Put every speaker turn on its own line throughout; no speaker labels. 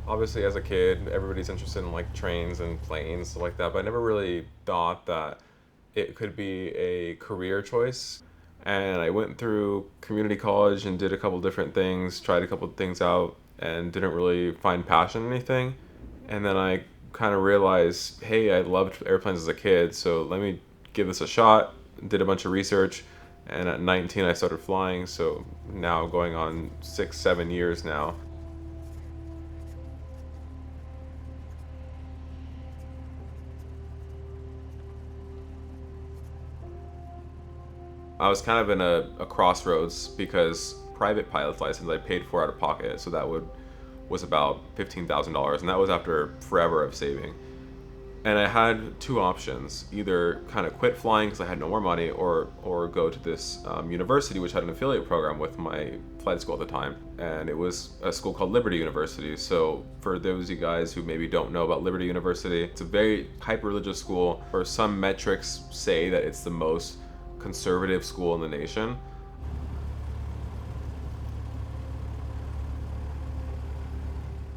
Obviously, as a kid, everybody's interested in like trains and planes, stuff like that, but I never really thought that it could be a career choice. And I went through community college and did a couple different things, tried a couple things out, and didn't really find passion in anything. And then I kind of realized, hey, I loved airplanes as a kid, so let me give this a shot. Did a bunch of research, and at 19, I started flying, so now going on 6, 7 years now. I was kind of in a crossroads because private pilot's license I paid for out of pocket, so that would was about $15,000, and that was after forever of saving. And I had two options: either kind of quit flying because I had no more money, or go to this university which had an affiliate program with my flight school at the time, and it was a school called Liberty University. So for those of you guys who maybe don't know about Liberty University, it's a very hyper religious school. For some metrics say that it's the most conservative school in the nation.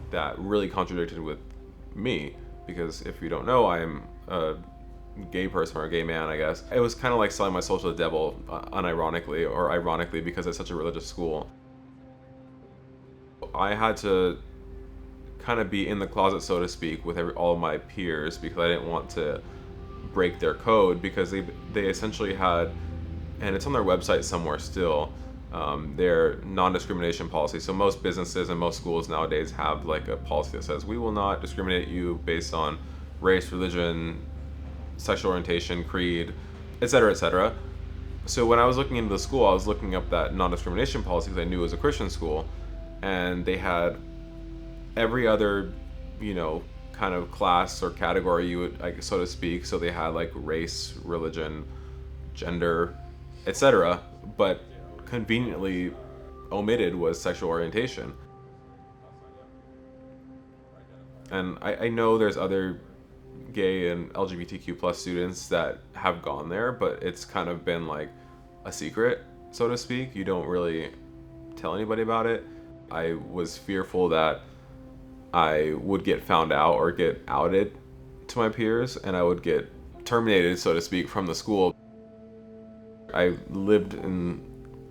That really contradicted with me, because if you don't know, I'm a gay person or a gay man, I guess. It was kind of like selling my soul to the devil, unironically or ironically, because it's such a religious school. I had to kind of be in the closet, so to speak, with all of my peers because I didn't want to break their code, because they essentially had, and it's on their website somewhere still, their non-discrimination policy. So most businesses and most schools nowadays have like a policy that says we will not discriminate you based on race, religion, sexual orientation, creed, etc., etc. So when I was looking into the school, I was looking up that non-discrimination policy because I knew it was a Christian school, and they had every other, kind of class or category you would, like, so to speak. So they had like race, religion, gender, etc. But conveniently omitted was sexual orientation. And I know there's other gay and LGBTQ plus students that have gone there, but it's kind of been like a secret, so to speak. You don't really tell anybody about it. I was fearful that I would get found out or get outed to my peers, and I would get terminated, so to speak, from the school. I lived in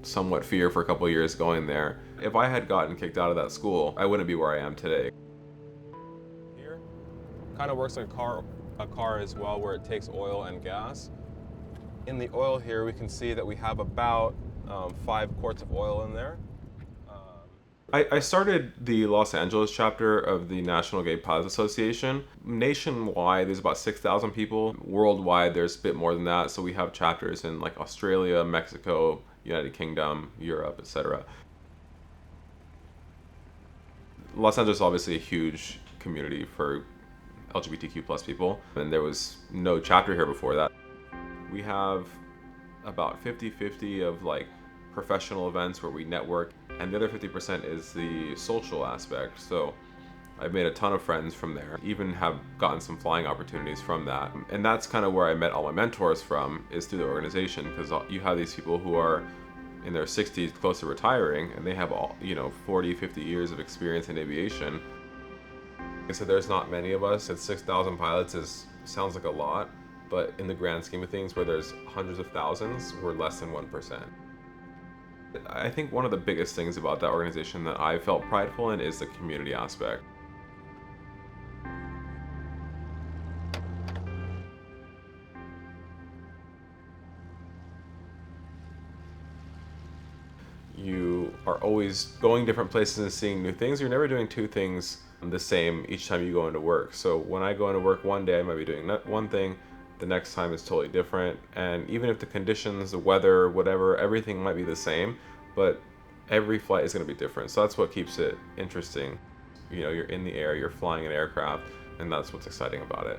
somewhat fear for a couple of years going there. If I had gotten kicked out of that school, I wouldn't be where I am today. Here, kind of works like a car as well, where it takes oil and gas. In the oil here, we can see that we have about 5 quarts of oil in there. I started the Los Angeles chapter of the National Gay Pilots Association. Nationwide, there's about 6,000 people. Worldwide, there's a bit more than that. So we have chapters in like Australia, Mexico, United Kingdom, Europe, etc. Los Angeles is obviously a huge community for LGBTQ plus people, and there was no chapter here before that. We have about 50-50 of like professional events where we network, and the other 50% is the social aspect. So I've made a ton of friends from there, even have gotten some flying opportunities from that. And that's kind of where I met all my mentors from, is through the organization, because you have these people who are in their 60s, close to retiring, and they have all 40, 50 years of experience in aviation. And so there's not many of us. At 6,000 pilots sounds like a lot, but in the grand scheme of things, where there's hundreds of thousands, we're less than 1%. I think one of the biggest things about that organization that I felt prideful in is the community aspect. You are always going different places and seeing new things. You're never doing two things the same each time you go into work. So when I go into work one day, I might be doing one thing, the next time is totally different. And even if the conditions, the weather, whatever, everything might be the same, but every flight is going to be different. So that's what keeps it interesting. You're in the air, you're flying an aircraft, and that's what's exciting about it.